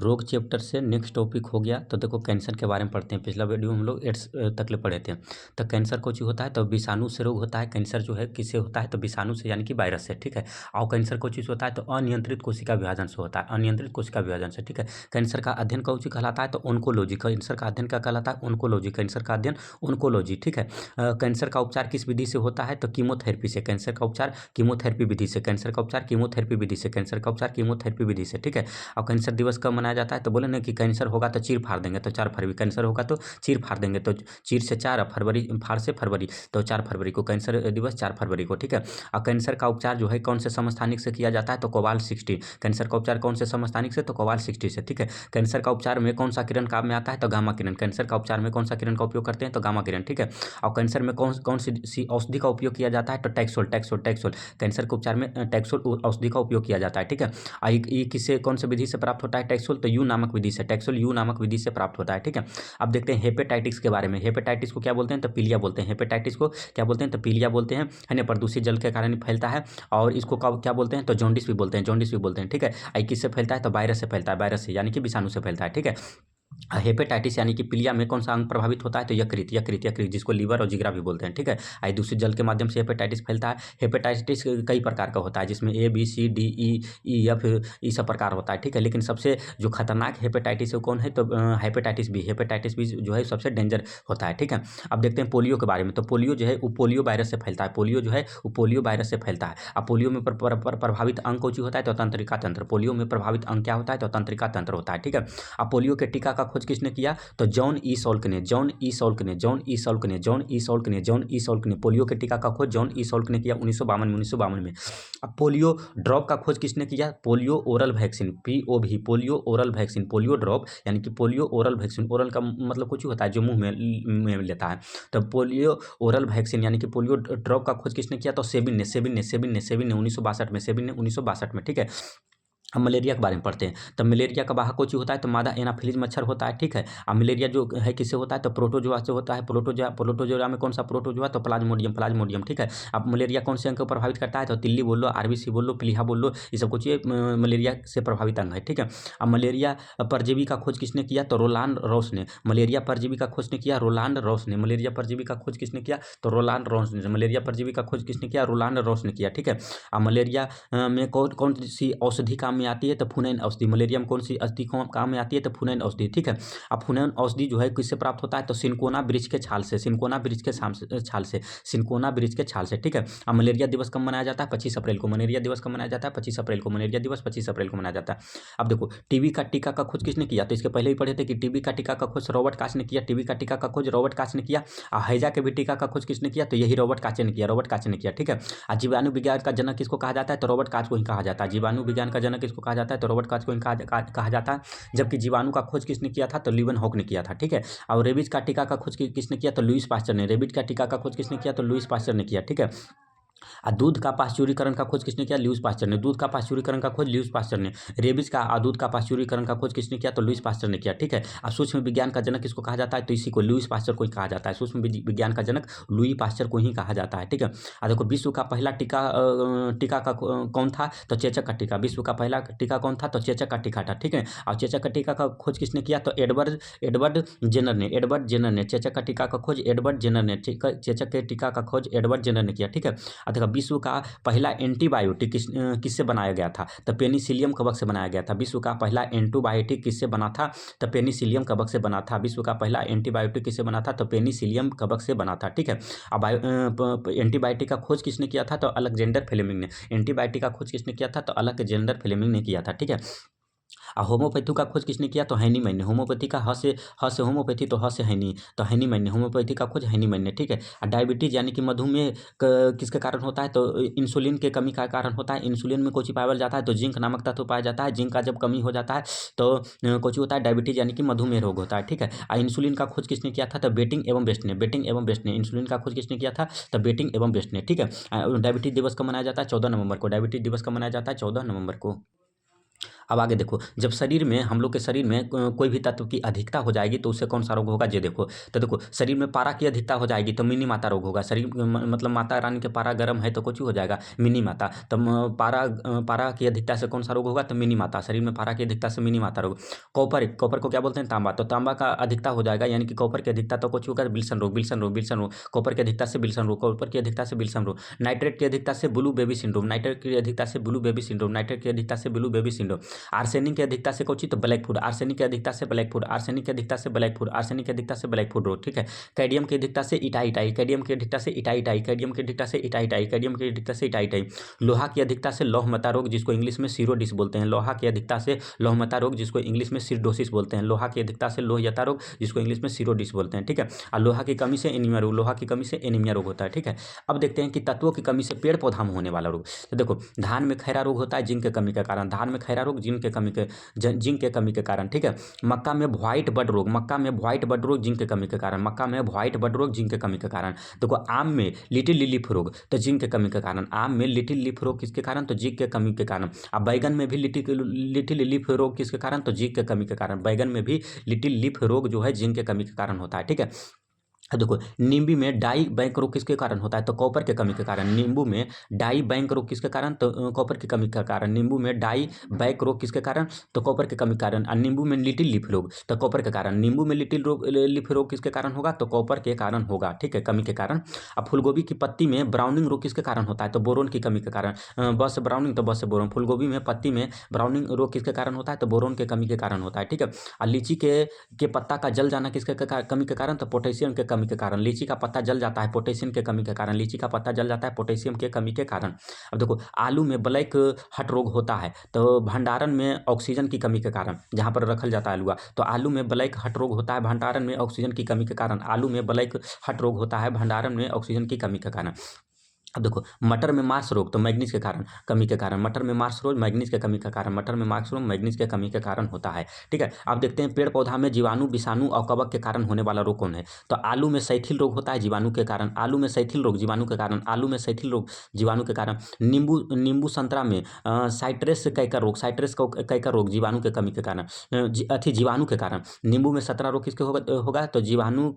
रोग चैप्टर से next topic हो गया। तो देखो कैंसर के बारे में पढ़ते हैं। पिछला वीडियो में हम लोग एड्स तक ले पढ़े थे। तो कैंसर कुछ होता है तो विषाणु से रोग होता है। कैंसर जो है किससे होता है तो विषाणु से यानी कि वायरस से, ठीक है। और कैंसर को चीज़ होता है तो अनियंत्रित कोशिका विभाजन से होता है, अनियंत्रित कोशिका विभाजन से, ठीक है। कैंसर का अध्ययन कौन सी कहलाता है तो ऑन्कोलॉजी। कैंसर का अध्ययन क्या कहलाता है? ऑन्कोलॉजी। कैंसर का अध्ययन ऑन्कोलॉजी, ठीक है। कैंसर का उपचार किस विधि से होता है तो कीमोथेरेपी से। कैंसर का उपचार कीमोथेरेपी विधि से। कैंसर का उपचार कीमोथेरेपी विधि से। कैंसर का उपचार कीमोथेरेपी विधि से, ठीक है। और कैंसर दिवस कब मनाया जाता है तो बोले ना कि कैंसर होगा तो चीर फाड़ देंगे तो 4 फरवरी। कैंसर होगा तो चीर फाड़ देंगे तो चीर से 4 फरवरी, फाड़ से फरवरी, तो 4 फरवरी को कैंसर दिवस 4 फरवरी को, ठीक है। और कैंसर का उपचार जो है कौन से समस्थानिक से किया जाता है तो कोबाल्ट-60। कैंसर का उपचार कौन से समस्थानिक से तो कोबाल्ट-60 से, ठीक है। कैंसर का उपचार में कौन सा किरण काम में आता है तो गामा किरण। कैंसर का उपचार में कौन सा किरण का उपयोग करते हैं तो गामा किरण, ठीक है। और कैंसर में कौन सी औषधि का उपयोग किया जाता है तो टैक्सोल, टैक्सोल, टैक्सोल। कैंसर के उपचार में टैक्सोल औषधि का उपयोग किया जाता है, ठीक है। ये किससे कौन से विधि से प्राप्त होता है टैक्सोल तो यू नामक विधि से। टैक्सोल यू नामक विधि से प्राप्त होता है, ठीक है। अब देखते हैं हेपेटाइटिस के बारे में। हेपेटाइटिस को क्या बोलते हैं तो पीलिया बोलते हैं। हेपेटाइटिस को क्या बोलते हैं तो पीलिया बोलते हैं, है ना। प्रदूषित जल के कारण फैलता है। और इसको क्या बोलते हैं तो जॉन्डिस भी बोलते हैं, जॉन्डिस भी बोलते हैं, ठीक है। ये किससे फैलता है तो वायरस से फैलता है, वायरस से यानी कि विषाणु से फैलता है, ठीक है। हेपेटाइटिस यानी कि पीलिया में कौन सा अंग प्रभावित होता है तो यकृत, यकृत, यकृत जिसको लीवर और जिगरा भी बोलते हैं, ठीक है। आई दूषित जल के माध्यम से हेपेटाइटिस फैलता है। हेपेटाइटिस कई प्रकार का होता है जिसमें A B C D E F ये सब प्रकार होता है, ठीक है। लेकिन सबसे जो खतरनाक हेपेटाइटिस है कौन है तो हेपेटाइटिस बी। हेपेटाइटिस बी जो है सबसे डेंजर होता है, ठीक है। अब देखते हैं पोलियो के बारे में। तो पोलियो जो है वो पोलियो वायरस से फैलता है। पोलियो जो है वो पोलियो वायरस से फैलता है। अब पोलियो में प्रभावित अंग कौन होता है तो तंत्रिका तंत्र। पोलियो में प्रभावित अंग क्या होता है तो तंत्रिका तंत्र होता है, ठीक है। अब पोलियो के टीका का खोज किसने किया तो जॉन ई सॉल्क ने। जॉन ई सॉल्क ने, जॉन ई सॉल्क ने, जॉन ई सॉल्क ने, जॉन ई सॉल्क ने पोलियो के टीका का खोज जॉन ई सॉल्क ने किया 1952 में। अब पोलियो ड्रॉप का खोज किसने किया polio oral vaccine, POV, polio oral vaccine. Polio drop यानी कि पोलियो ओरल वैक्सीन। ओरल का मतलब कुछ होता है जो मुंह में लेता है। तो पोलियो ओरल वैक्सीन यानी कि पोलियो ड्रॉप का खोज किसने किया तो सेबिन ने, सेबिन ने, सेबिन ने, सेबिन ने 1962 में, सेबिन ने 1962 में, ठीक है। अब मलेरिया के बारे में पढ़ते हैं। तो मलेरिया का वाहक कौन होता है तो मादा एनाफिलीज मच्छर होता है, ठीक है। अब मलेरिया जो है किससे होता है तो प्रोटोजोआ से होता है। प्रोटोजोआ में कौन सा प्रोटोजोआ तो प्लाज्मोडियम, प्लाज्मोडियम, ठीक है। अब मलेरिया कौन से अंग को प्रभावित करता है तो तिल्ली बोल लो, आरबीसी बोल लो, प्लीहा बोल लो, ये सब कुछ ये मलेरिया से प्रभावित अंग है, ठीक है। अब मलेरिया परजीवी का खोज किसने किया तो रोलांड रॉस ने। मलेरिया परजीवी का खोज ने किया रोलांड रॉस ने। मलेरिया परजीवी का खोज किसने किया तो रोलांड रॉस ने। मलेरिया परजीवी का खोज किसने किया रोलांड रॉस ने किया, ठीक है। अब मलेरिया में कौन सी औषधि काम में आती है तो फुनैन औषधि। मलेरिया में कौन सी औषधि काम में आती है तो फुनैन औषधि, ठीक है। अब फुनैन औषधि जो है किससे प्राप्त होता है तो सिनकोना वृक्ष के छाल से, सिनकोना वृक्ष के छाल से, सिनकोना वृक्ष के छाल से, ठीक है। अब मलेरिया दिवस कब मनाया जाता है 25 अप्रैल को। मलेरिया दिवस कब मनाया जाता है 25 अप्रैल को। मलेरिया दिवस 25 अप्रैल को मनाया जाता है। अब देखो टीबी का टीका का खोज किसने किया तो इसके पहले ही पढ़े थे कि टीबी का टीका का खोज रॉबर्ट काच ने किया। टीबी का टीका का खोज रॉबर्ट काच ने किया। और हैजा के भी टीका का खोज किसने किया तो यही रॉबर्ट काचे ने किया, रॉबर्ट काचे ने किया, ठीक है। और जीवाणु विज्ञान का जनक किसको कहा जाता है तो रॉबर्ट काच को ही कहा जाता है। जीवाणु विज्ञान का जनक किसको कहा जाता है तो रॉबर्ट काच को ही कहा जाता है। जबकि जीवाणु का खोज किसने किया था तो लीवन हॉक ने किया था, ठीक है। और रेबीज का टीका का खोज किसने किया तो लुईस पास्चर ने। रेबीज का टीका का खोज किसने किया तो लुईस पास्चर ने किया, ठीक है। दूध का पाश्चुरीकरण का खोज किसने किया लुईस पास्चर ने। दूध का पाश्चुरीकरण का खोज लुईस पास्चर ने। रेबीज का दूध का पाश्चुरीकरण का खोज किसने किया तो लुईस पास्चर ने किया, ठीक है। और सूक्ष्म विज्ञान का जनक किसको कहा जाता है तो इसी को लुईस पास्चर को ही कहा जाता है। सूक्ष्म विज्ञान का जनक लुई पास्चर को ही कहा जाता है, ठीक है। देखो विश्व का पहला टीका का कौन था तो चेचक का टीका। विश्व का पहला टीका कौन था तो चेचक का टीका था, ठीक है। और चेचक का टीका का खोज किसने किया तो एडवर्ड जेनर ने। एडवर्ड जेनर ने चेचक का टीका का खोज एडवर्ड जेनर ने, चेचक के टीका का खोज एडवर्ड जेनर ने किया, ठीक है। देखो विश्व का पहला एंटीबायोटिक किससे बनाया गया था तो पेनिसिलियम कवक से बनाया गया था। विश्व का पहला एंटीबायोटिक किससे बना था तो पेनिसिलियम कवक से बना था। विश्व का पहला एंटीबायोटिक किससे बना था तो पेनिसिलियम कवक से बना था, ठीक है। अब एंटीबायोटिक का खोज किसने किया था तो अलेक्जेंडर फ्लेमिंग ने। एंटीबायोटिक का खोज किसने किया था तो अलेक्जेंडर फ्लेमिंग ने किया था, ठीक है। होम्योपैथी का खोज किसने किया तो हैनीमैन ने। होम्योपैथी का ह से होम्योपैथी तो ह से हैनी, तो हैनीमैन ने। होम्योपैथी का खोज हैनीमैन ने, ठीक है। डायबिटीज यानी कि मधुमेह किसके कारण होता है तो इंसुलिन के कमी का कारण होता है। इंसुलिन में कोची पाया जाता है तो जिंक नामक तत्व पाया जाता है। जिंक का जब कमी हो जाता है तो कोची होता है डायबिटीज यानी कि मधुमेह रोग होता है, ठीक है। इंसुलिन का खोज किसने किया था तो बेटिंग एवं बेस्ट ने। बेटिंग एवं बेस्ट ने इंसुलिन का खोज किसने किया था तो बेटिंग एवं बेस्ट ने, ठीक है। डायबिटीज दिवस कब मनाया जाता है 14 नवंबर को। डायबिटीज दिवस कब मनाया जाता है 14 नवंबर को। अब आगे देखो, जब शरीर में हम लोग के शरीर में कोई भी तत्व की अधिकता हो जाएगी तो उससे कौन सा रोग होगा, ये देखो। तो देखो, शरीर में पारा की अधिकता हो जाएगी तो मिनी माता रोग होगा। शरीर मतलब माता रानी के पारा गर्म है तो कुछ हो जाएगा मिनी माता। तो पारा की अधिकता से कौन सा रोग होगा, तो मिनी माता। शरीर में पारा की अधिकता से मिनी माता रोग। कॉपर को क्या बोलते हैं, तांबा। तो तांबा का अधिकता हो जाएगा, यानी कि कॉपर की अधिकता तो कुछ होगा बिल्सन रोग। कॉपर की अधिकता से बिल्सन रोग, कॉपर की अधिकता से बिल्सन रोग। नाइट्रेट की अधिकता से ब्लू बेबी सिंड्रोम, नाइट्रेट की अधिकता से ब्लू बेबी सिंड्रोम, नाइट्रेट की अधिकता से ब्लू बेबी सिंड्रोम। आर्सेनिक की अधिकता से कोची, तो ब्लैक फूड। आर्सेनिक की अधिकता से ब्लैक फूड, आर्सेनिक की अधिकता से ब्लैक फूड, आर्सेनिक की अधिकता से ब्लैक फूड रोग, ठीक है। कैडियम की अधिकता से इटाइटाई, कैडियम की अधिकता से इटाइटाई, कैडियम की अधिकता से इटाइटाई, कैडियम की अधिकता से इटाइटाई। लोहा की अधिकता से लौहमता रोग, जिसको इंग्लिश में सिरोडिस बोलते हैं। लोहा की अधिकता से लौहमता रोग, जिसको इंग्लिश में सिरडोसिस बोलते हैं। लोहा की अधिकता से लोहयता रोग, जिसको इंग्लिश में सिरोडिस बोलते हैं, ठीक है। और लोहा की कमी से एनीमिया रोग, लोहा की कमी से एनीमिया रोग होता है, ठीक है। अब देखते हैं कि तत्वों की कमी से पेड़ पौधा में होने वाला रोग। तो देखो, धान में खैरा रोग होता है जिंक की कमी के कारण। धान में खैरा रोग जिंक के कमी के कारण, ठीक है। मक्का में व्हाइट बड रोग, मक्का में व्हाइट बड रोग जिंक की कमी के कारण, मक्का में व्हाइट बड रोग जिंक की कमी के कारण। देखो, आम में लिटिल लीफ रोग, तो जिंक के कमी के कारण। आम में लिटिल लीफ रोग किसके कारण, तो जिंक के कमी के कारण। अब बैगन में भी लिटिल लीफ रोग किसके कारण, तो जिंक के कमी के कारण। बैगन में भी लिटिल लीफ रोग जो है जिंक के कमी के कारण होता है, ठीक है। अब देखो, नींबू में डाई बैंक रोग किसके कारण होता है, तो कॉपर के कमी के कारण। नींबू में डाई बैंक रोग किसके कारण, तो कॉपर की कमी के कारण। नींबू में डाई बैंक रोग किसके कारण, तो कॉपर के कमी के कारण। और नींबू में लिटिल लीफ रोग, तो कॉपर के कारण। नींबू में लिटिल लीफ रोग किसके कारण होगा, तो कॉपर के कारण होगा, ठीक है, कमी के कारण। अब फूलगोभी की पत्ती में ब्राउनिंग रोग किसके कारण होता है, तो बोरोन की कमी के कारण। बस ब्राउनिंग, तो बस से बोरोन। फूलगोभी में पत्ती में ब्राउनिंग रोग किसके कारण होता है, तो बोरोन के कमी के कारण होता है, ठीक है। और लीची के पत्ता का जल जाना किसके कमी के कारण, तो पोटेशियम के कमी के कारण। लीची का पत्ता जल जाता है पोटेशियम के कमी के कारण। लीची का पत्ता जल जाता है पोटेशियम के कमी के कारण। अब देखो, आलू में ब्लैक हट रोग होता है तो भंडारण में ऑक्सीजन की कमी के कारण, जहां पर रखल जाता है आलूआ, तो आलू में ब्लैक हट रोग होता है भंडारण में ऑक्सीजन की कमी के कारण। आलू में ब्लैक हट रोग होता है भंडारण में ऑक्सीजन की कमी के कारण। अब देखो, मटर में मार्स रोग, तो मैग्नीज के कारण, कमी के कारण। मटर में मार्स रोग मैग्नीज के कमी के कारण। मटर में मार्स रोग मैग्नीज के कमी के कारण होता है, ठीक है। अब देखते हैं पेड़ पौधा में जीवाणु, विषाणु और कवक के कारण होने वाला रोग कौन है, तो आलू में सैथिल रोग होता है जीवाणु के कारण। आलू में सैथिल रोग जीवाणु के कारण। आलू में सैथिल रोग जीवाणु के कारण। नींबू संतरा में साइट्रस कैकर रोग, साइट्रस कैकर रोग जीवाणु के कमी के कारण, जीवाणु के कारण। नींबू में संतरा रोग किसके होगा, तो जीवाणु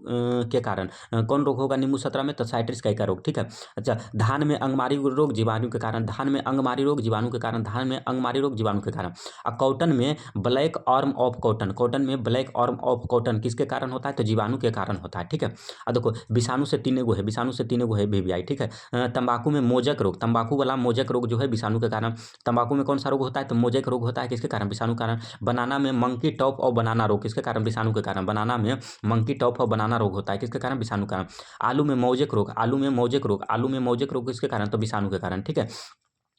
के कारण। कौन रोग होगा नींबू संतरा में, तो साइट्रस कैकर रोग, ठीक है। अच्छा, धान में अंगमारी रोग जीवाणु के कारण। धान में अंगमारी रोग जीवाणु के कारण। धान में अंगमारी रोग जीवाणु के कारण। और कॉटन में black arm of cotton, cotton में ब्लैक ऑर्म ऑफ कॉटन किसके कारण होता है, तो जीवाणु के कारण होता है, ठीक है। अब देखो, विषाणु से तीन गो है, विषाणु से तीन गो है VVI, ठीक है। तंबाकू में मोजक रोग, तंबाकू वाला मोजक रोग जो है विषाणु के कारण। तंबाकू में कौन सा रोग होता है, तो मोजक रोग होता है किसके कारण, विषाणु के कारण। बनाना में मंकी टॉप और बनाना रोग किसके कारण, विषाणु के कारण। बनाना में मंकी टॉप और बनाना रोग होता है किसके कारण, विषाणु के कारण। आलू में मौजक रोग, आलू में मौजक रोग, आलू में मौजक रोग किसके कारण, तो विषाणु के कारण, ठीक है।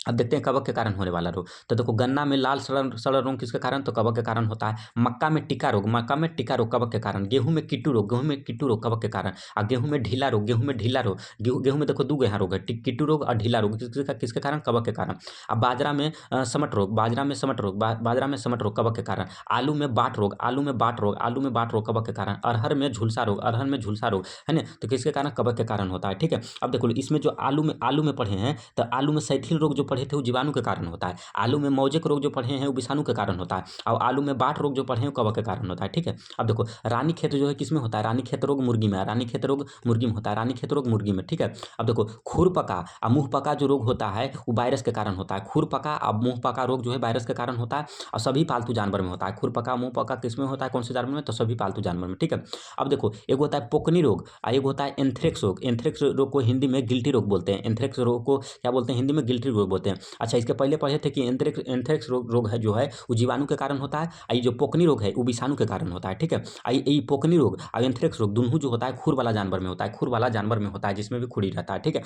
अब देखते हैं कवक के कारण होने वाला रोग। तो देखो, गन्ना में लाल सड़न रोग किसके कारण, तो कवक के कारण होता है। मक्का में टिक्का रोग, मक्का में टिक्का रोग कवक के कारण। गेहूं में कीटू रोग, गेहूं में कीटू रोग कवक के कारण। और गेहूं में ढीला रोग, गेहूं में ढीला रोग, गेहूं में देखो दो यहाँ रोग है, कीटू रोग और ढीला रोग किसके कारण, कवक के कारण। अब बाजरा में समट रोग, बाजरा में समट रोग, बाजरा में समट रोग कवक के कारण। आलू में बाट रोग, आलू में बाट रोग, आलू में बाट रोग कवक के कारण। अरहर में झुलसा रोग, अरहर में झुलसा रोग है ना, तो किसके कारण, कवक के कारण होता है, ठीक है। अब देखो, इसमें जो आलू में पढ़े हैं, तो आलू में सैथिल रोग जो पढ़े थे वो जीवाणु के कारण होता है। आलू में मौजक रोग जो पढ़े हैं वो विषाणु के कारण होता है। और आलू में बाट रोग जो पढ़े हैं वो कवक के कारण होता है, ठीक है। अब देखो, रानीखेत जो है किसमें होता है, रानीखेत रोग मुर्गी में, रानीखेत रोग मुर्गी में होता है, रानीखेत रोग मुर्गी में, ठीक है। अब देखो, खुरपका और मुंह पका जो रोग होता है वो वायरस के कारण होता है। खुरपका और मुंह पका रोग जो है वायरस के कारण होता है और सभी पालतू जानवर में होता है। खुरपका मुंह पका किसमें होता है, कौन से जानवर में, तो सभी पालतू जानवर में, ठीक है। अब देखो, एक होता है पोकनी रोग और एक होता है एंथ्रेक्स रोग। एंथ्रेक्स रोग को हिंदी में गिल्टी रोग बोलते हैं। एंथ्रेक्स रोग को क्या बोलते हैं, हिंदी में गिल्टी रोग बोलते हैं। अच्छा, इसके पहले पढ़े थे कि एंथ्रेक्स रोग है जो है वो जीवाणु के कारण होता है। ये जो पोकनी रोग है वो विषाणु के कारण होता है, ठीक है। ये पोकनी रोग और एंथ्रेक्स रोग दोनों जो होता है खुर वाला जानवर में होता है, खुर वाला जानवर में होता है जिसमें भी खुरी रहता है, ठीक है।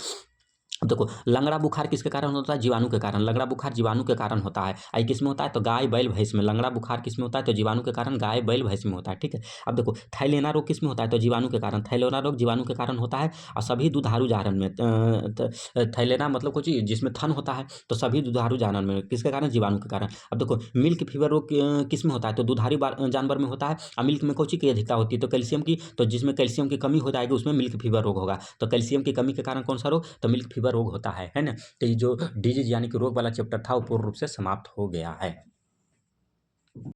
अब देखो, लंगड़ा बुखार किसके कारण होता है, जीवाणु के कारण। लंगड़ा बुखार जीवाणु के कारण होता है। आई किस में होता है, तो गाय बैल भैंस में। लंगड़ा बुखार किस में होता है, तो जीवाणु के कारण गाय बैल भैंस में होता है, ठीक है। अब देखो, थैलेना रोग किस में होता है, तो जीवाणु के कारण। थैलेना रोग जीवाणु के कारण होता है और सभी दुधारू जानवर में। थैलेना मतलब कुछ जिसमें थन होता है, तो सभी दुधारू जानवर में किसके कारण, जीवाणु के कारण। अब देखो, मिल्क फीवर रोग किस में होता है, तो दुधारू जानवर में होता है। और मिल्क में कौची की अधिकता होती है, तो कैल्शियम की। तो जिसमें कैल्शियम की कमी हो जाएगी उसमें मिल्क फीवर रोग होगा। तो कैल्शियम की कमी के कारण कौन सा रोग, तो मिल्क फीवर रोग होता है ना। तो ये जो डिजीज यानी कि रोग वाला चैप्टर था वो पूर्ण रूप से समाप्त हो गया है।